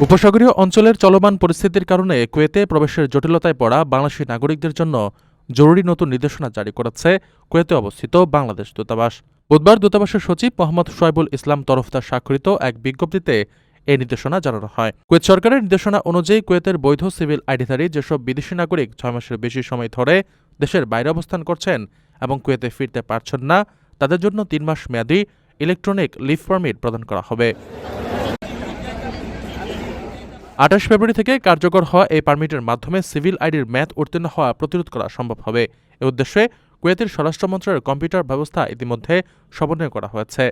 উপসাগরীয় অঞ্চলের চলমান পরিস্থিতির কারণে কুয়েতে প্রবেশের জটিলতায় পড়া বাংলাদেশি নাগরিকদের জন্য জরুরি নতুন নির্দেশনা জারি করেছে কুয়েতে অবস্থিত বাংলাদেশ দূতাবাস। বুধবার দূতাবাসের সচিব মোহাম্মদ শোয়েবুল ইসলাম তরফদার স্বাক্ষরিত এক বিজ্ঞপ্তিতে এই নির্দেশনা জানানো হয়। কুয়েত সরকারের নির্দেশনা অনুযায়ী কুয়েতের বৈধ সিভিল আইডিধারী যেসব বিদেশি নাগরিক 6 মাসের বেশি সময় ধরে দেশের বাইরে অবস্থান করছেন এবং কুয়েতে ফিরতে পারছেন না, তাদের জন্য 3 মাস মেয়াদী ইলেকট্রনিক লিভ পারমিট প্রদান করা হবে। 28 ফেব্রুয়ারি থেকে কার্যকর হওয়া এই পারমিটের মাধ্যমে সিভিল আইডির মেয়াদ উত্তীর্ণ হওয়া প্রতিরোধ করা সম্ভব হবে। এ উদ্দেশ্যে কুয়েতের স্বরাষ্ট্র মন্ত্রণালয়ের কম্পিউটার ব্যবস্থা ইতিমধ্যে সমন্বয় করা হয়েছে।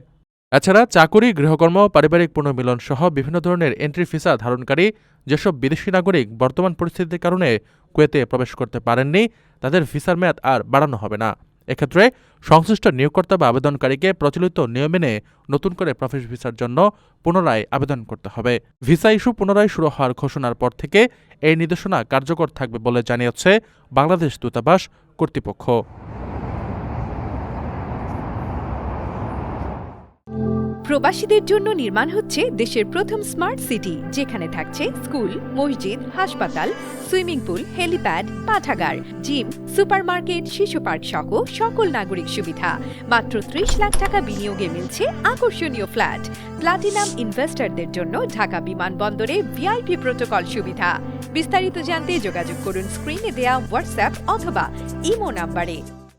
এছাড়া চাকুরি, গৃহকর্ম, পারিবারিক পুনর্মিলন সহ বিভিন্ন ধরনের এন্ট্রি ভিসা ধারণকারী যেসব বিদেশি নাগরিক বর্তমান পরিস্থিতির কারণে কুয়েতে প্রবেশ করতে পারেননি, তাদের ভিসার মেয়াদ আর বাড়ানো হবে না। এক্ষেত্রে সংশ্লিষ্ট নিয়োগকর্তা বা আবেদনকারীকে প্রচলিত নিয়ম মেনে নতুন করে প্রবেশ ভিসার জন্য পুনরায় আবেদন করতে হবে। ভিসা ইস্যু পুনরায় শুরু হওয়ার ঘোষণার পর থেকে এই নির্দেশনা কার্যকর থাকবে বলে জানিয়েছে বাংলাদেশ দূতাবাস কর্তৃপক্ষ। প্রবাসীদের জন্য নির্মাণ হচ্ছে দেশের প্রথম স্মার্ট সিটি, যেখানে থাকছে স্কুল, মসজিদ, হাসপাতাল, সুইমিং পুল, হেলিপ্যাড, পাঠাগার, জিম, সুপারমার্কেট, শিশু পার্ক সহ সকল নাগরিক সুবিধা। মাত্র 30 লাখ টাকা বিনিয়োগে মিলছে আকর্ষণীয় ফ্ল্যাট। প্লাটিনাম ইনভেস্টরদের জন্য ঢাকা বিমানবন্দরে ভিআইপি প্রোটোকল সুবিধা। বিস্তারিত জানতে যোগাযোগ করুন স্ক্রিনে দেয়া হোয়াটসঅ্যাপ অথবা ইমো নাম্বারে।